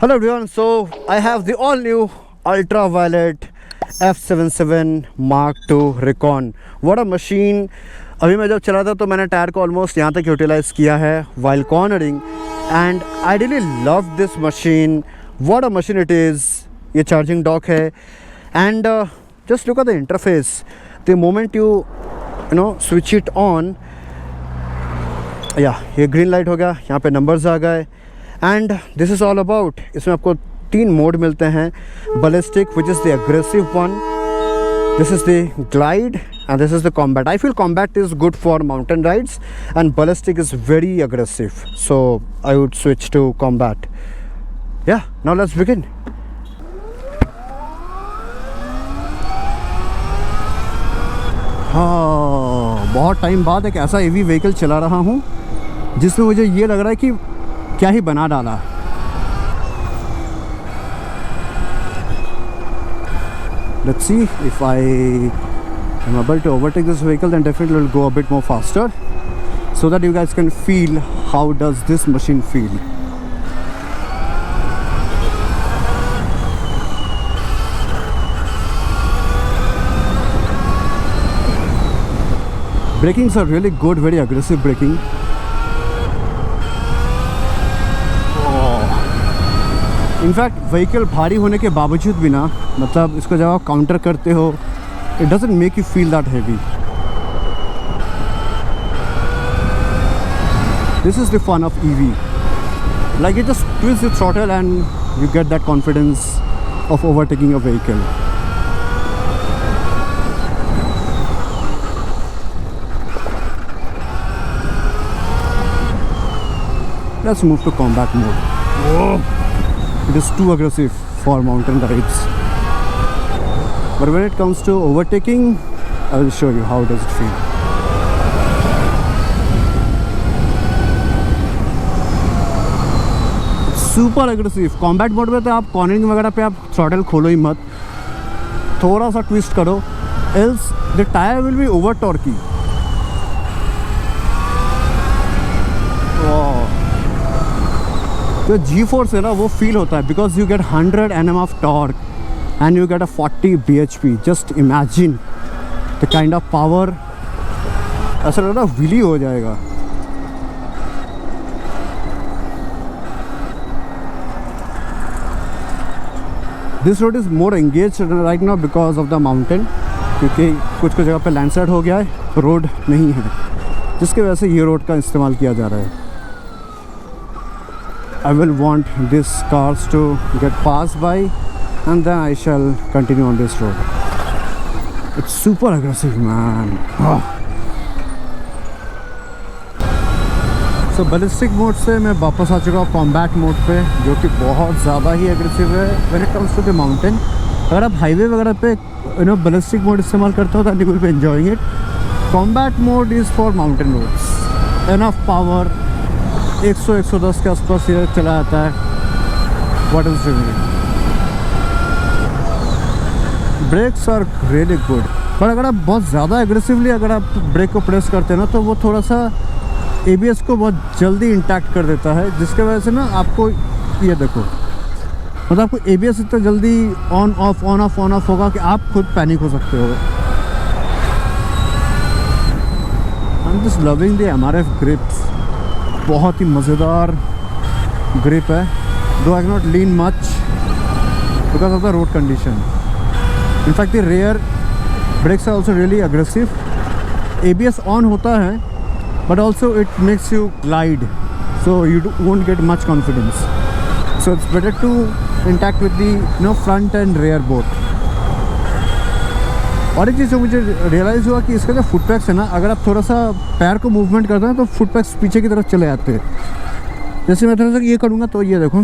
Hello everyone, so I have the all new ultraviolet F77 Mark II Recon. What a machine. अभी मैं जब चला था तो मैंने टायर को ऑलमोस्ट यहाँ तक यूटिलाइज़ किया है while cornering and I really love this machine. What a machine it is. ये चार्जिंग डॉक है and just look at the interface. The moment you switch it on, ये ग्रीन लाइट हो गया, यहाँ पे नंबर्स आ गए and this is all about. इसमें आपको 3 मोड मिलते हैं. Ballistic which is the aggressive one, this is the glide and this is the combat. I feel combat is good for mountain rides and ballistic is very aggressive, so I would switch to combat. Yeah now let's begin. हाँ, बहुत time बाद एक ऐसा EV vehicle चला रहा हूँ जिसमें मुझे ये लग रहा है कि क्या ही बना डाला. Let's see if I am able to overtake this vehicle, then definitely will go a bit more faster so that you guys can feel how does this machine feel. Brakings are really good, very aggressive braking. In fact vehicle भारी होने के बावजूद भी ना, मतलब इसको जब आप काउंटर करते हो, it doesn't make you feel that heavy. This is the fun of EV. Like you just twist the throttle and you get that confidence of overtaking a vehicle. Let's move to combat mode. Whoa. It is too aggressive for mountain rides. But when it comes to overtaking, I will show you how does it feel. It's super aggressive. Combat mode में तो आप cornering वगैरह पे आप throttle खोलो ही मत, थोड़ा सा ट्विस्ट करो, else the tire will be over torquey. तो जी फोर्स है ना, वो फील होता है because you get 100 Nm of torque and you get a 40 bhp. Just imagine the kind of power. ऐसा लग रहा है विली हो जाएगा. This road is more engage right now because of the mountain, क्योंकि कुछ कुछ जगह पे लैंडस्लाइड हो गया है, रोड नहीं है, जिसकी वजह से ये रोड का इस्तेमाल किया जा रहा है. I will want these cars to get passed by and then I shall continue on this road. It's super aggressive, man. So ballistic mode से मैं वापस आ चुका हूँ combat mode पे, जो कि बहुत ज़्यादा ही aggressive है when it comes to the mountain. अगर आप हाईवे वगैरह पे ballistic mode इस्तेमाल करते हो तो you will be enjoying it. Combat mode is for mountain roads. Enough power. 100-110 के आसपास ये चला जाता है. What is it? Brakes are really good, पर अगर आप बहुत ज़्यादा एग्रेसिवली अगर आप ब्रेक को प्रेस करते हैं ना, तो वो थोड़ा सा ABS को बहुत जल्दी इंटैक्ट कर देता है, जिसके वजह से ना आपको ये देखो, मतलब आपको ABS इतना जल्दी ऑन ऑफ होगा कि आप खुद पैनिक हो सकते हो. I am just loving the MRF grips. बहुत ही मज़ेदार ग्रिप है. Though I can not lean much because of the road condition. In fact the rear brakes are also really aggressive. ABS on होता है but also it makes you glide, so you won't get much confidence. So it's better to intact with the front and rear both. और एक चीज़ जो मुझे realise हुआ कि इसका जो फुट पैक्स है ना, अगर आप थोड़ा सा पैर को मूवमेंट करते हैं तो फुट पैक्स पीछे की तरफ चले जाते हैं. जैसे मैं थोड़ा सा ये करूँगा तो ये देखो,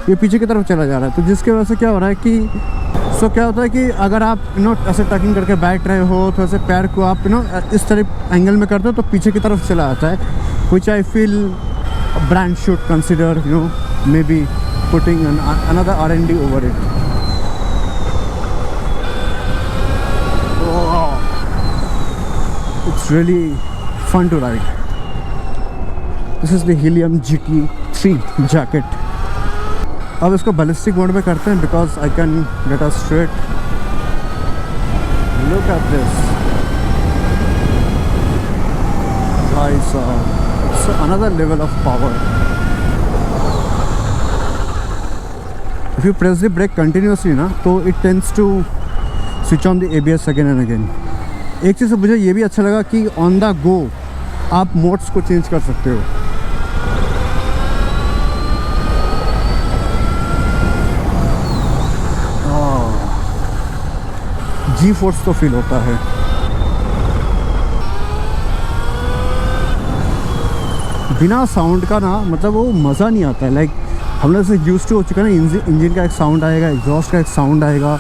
ये पीछे की तरफ चला जा रहा है. तो जिसकी वजह से क्या हो रहा है कि क्या होता है कि अगर आप ऐसे टकिंग करके बैठ रहे हो, थोड़ा से पैर को आप इस तरह एंगल में करते हो तो पीछे की तरफ चला जाता है. Which I feel brand should consider maybe putting another R&D over it. It's really fun to ride. This is the Helium GT3 jacket. अब इसको बैलिस्टिक मोड में करते हैं because I can get a straight look at this भाई साहब, it's another level of power. If you press the brake continuously ना तो it tends to switch on the ABS again and again. एक चीज़ मुझे ये भी अच्छा लगा कि ऑन द गो आप मोड्स को चेंज कर सकते हो। जी फोर्स तो फील होता है। बिना साउंड का ना मतलब वो मज़ा नहीं आता है। लाइक हम लोग से यूज टू हो चुका है ना, इंजन का एक साउंड आएगा, एग्जॉस्ट का एक साउंड आएगा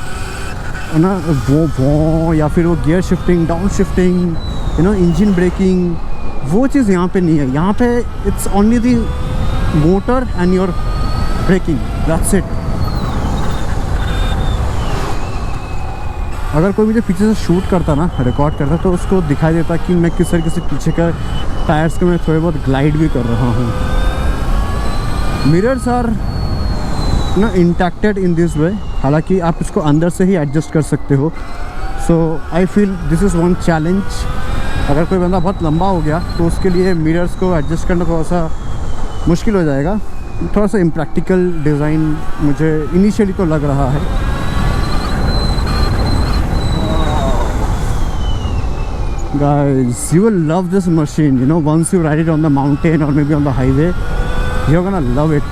ना, वो या फिर वो gear shifting, down shifting, engine braking, वो चीज़ यहाँ पे नहीं है। यहाँ पे it's only the motor and your braking, that's it. अगर कोई मुझे पीछे से शूट करता ना, रिकॉर्ड करता, तो उसको दिखाई देता कि मैं किस तरीके से पीछे का टायर्स को मैं थोड़े बहुत ग्लाइड भी कर रहा हूँ। मिरर्स आर ना इंटैक्टेड इन दिस वे, हालांकि आप इसको अंदर से ही एडजस्ट कर सकते हो। So I feel this is one challenge. अगर कोई बंदा बहुत लंबा हो गया तो उसके लिए मिरर्स को एडजस्ट करना थोड़ा सा मुश्किल हो जाएगा। थोड़ा सा इम्प्रैक्टिकल डिज़ाइन मुझे इनिशियली तो लग रहा है। Guys, you will love this machine, once you ride it on the mountain or maybe on the highway, you're gonna love it.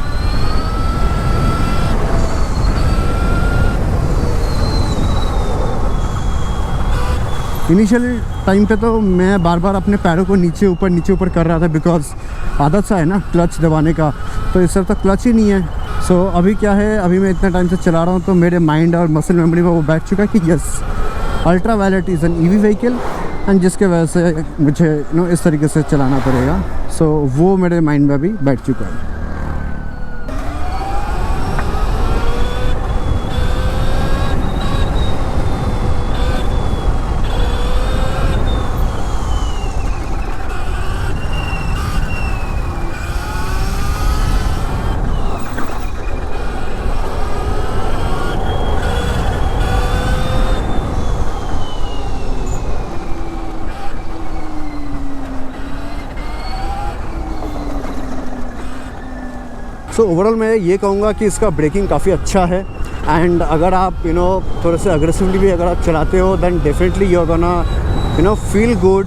Initial time पे तो मैं बार बार अपने पैरों को नीचे ऊपर कर रहा था बिकॉज आदत सा है ना क्लच दबाने का, तो इस तरह तो क्लच ही नहीं है। सो अभी क्या है, अभी मैं इतना टाइम से चला रहा हूँ तो मेरे माइंड और मसल मेमोरी में वो बैठ चुका है कि yes, ultra violet is an EV vehicle, and जिसके वजह से मुझे इस तरीके से चलाना पड़ेगा। सो वो मेरे माइंड में अभी बैठ चुका है। सो ओवरऑल मैं ये कहूँगा कि इसका ब्रेकिंग काफ़ी अच्छा है, एंड अगर आप थोड़े से अग्रेसिवली भी अगर आप चलाते हो then definitely you are gonna feel good.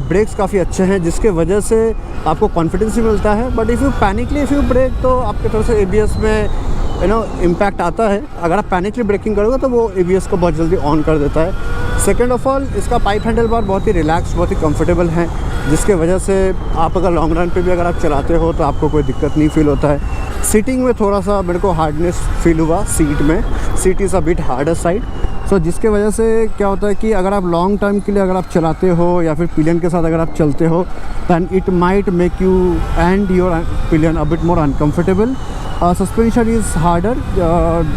Brakes काफ़ी अच्छे हैं जिसके वजह से आपको कॉन्फिडेंस भी मिलता है। बट इफ़ यू ब्रेक तो आपके थोड़े से ABS में इम्पैक्ट आता है। अगर आप पैनिकली ब्रेकिंग करोगे तो वो ABS को बहुत जल्दी ऑन कर देता है। सेकेंड ऑफ ऑल, इसका पाइप हैंडल बार बहुत ही रिलैक्स, बहुत ही कंफर्टेबल है, जिसके वजह से आप अगर लॉन्ग रन पे भी अगर आप चलाते हो तो आपको कोई दिक्कत नहीं फील होता है। सीटिंग में थोड़ा सा मेरे को हार्डनेस फील हुआ seat is a bit harder side. So जिसके वजह से क्या होता है कि अगर आप लॉन्ग टाइम के लिए अगर आप चलाते हो या फिर पिलियन के साथ अगर आप चलते हो then it might make you and your pillion a bit more uncomfortable. Suspension is harder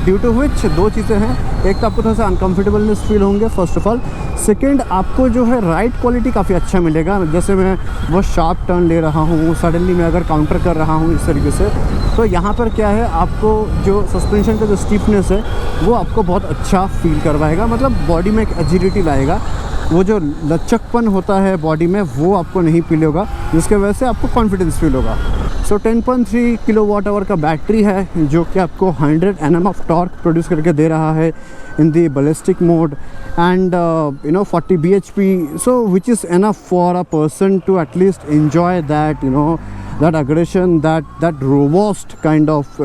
due to which दो चीज़ें हैं। एक तो आपको थोड़ा सा अनकम्फर्टेबलनेस फील होंगे फर्स्ट ऑफ ऑल। सेकेंड, आपको जो है राइड क्वालिटी काफ़ी अच्छा मिलेगा। जैसे मैं वो शार्प टर्न ले रहा हूँ, सडनली मैं अगर काउंटर कर रहा हूँ इस तरीके से, तो यहाँ पर क्या है, आपको जो सस्पेंशन का जो स्टिफनेस है वो आपको बहुत अच्छा फील करवाएगा। मतलब बॉडी में एक एजिलिटी लाएगा। वो जो लचकपन होता है बॉडी में वो आपको नहीं फील होगा, जिसके वजह से आपको कॉन्फिडेंस फील होगा। सो 10.3 किलोवाट आवर का बैटरी है जो कि आपको 100 Nm ऑफ टॉर्क प्रोड्यूस करके दे रहा है in the ballistic mode, and 40 bhp, so which is enough for a person to at least enjoy that that aggression, that robust kind of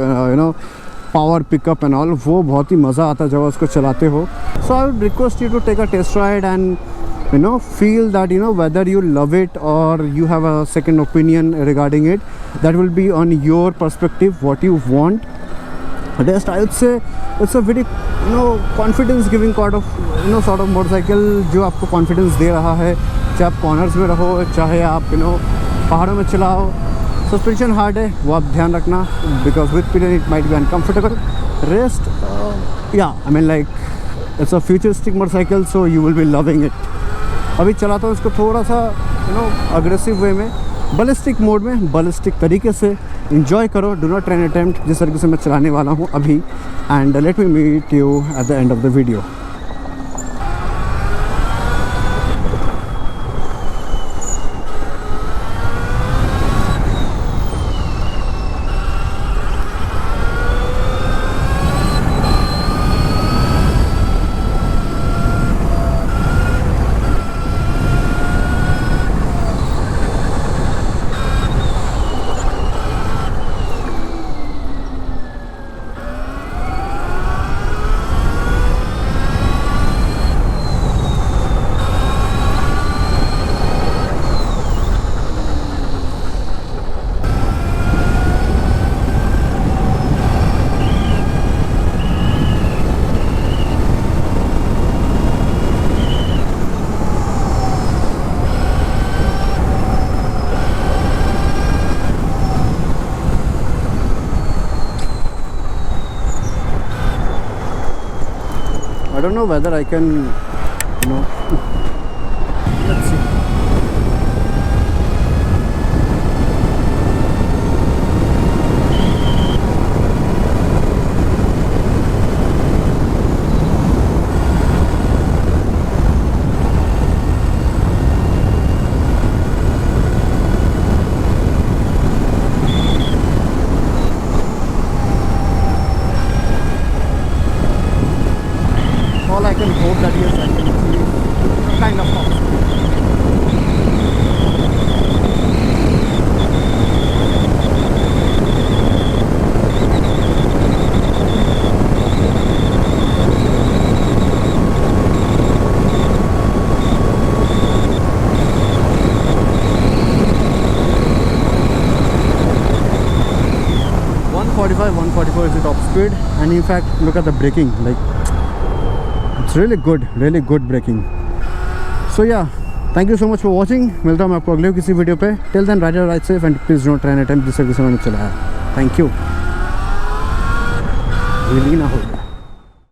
power pickup and all, वो बहुत ही मज़ा आता है जब उसको चलाते हो। So I would request you to take a test ride and feel that whether you love it or you have a second opinion regarding it. That will be on your perspective, what you want. Rest, I would say it's a very confidence giving sort of motorcycle जो आपको confidence दे रहा है, चाहे आप corners में रहो, चाहे आप पहाड़ों में चलाओ। सस्पेंशन हार्ड है, वो आप ध्यान रखना, because with pillion it might be uncomfortable. Rest या I mean like it's a futuristic motorcycle, so you will be loving it. अभी चलाता हूँ इसको थोड़ा सा अग्रेसिव वे में, बैलिस्टिक मोड में बैलिस्टिक तरीके से इंजॉय करो। डू नॉट ट्राई अटेम्प्ट जिस तरीके से मैं चलाने वाला हूँ अभी। And let me meet you at the end of the video. I don't know whether I can, let's see. All I can hope that yes, I can achieve kind of house. One 144 is the top speed, and in fact look at the braking, like it's really good braking. So yeah, thank you so much for watching. मिलता हूँ मैं आपको अगले किसी video पे. Till then, ride safe and please don't try and attempt जिस तरीके से मैंने चलाया. Thank you. ये ना हो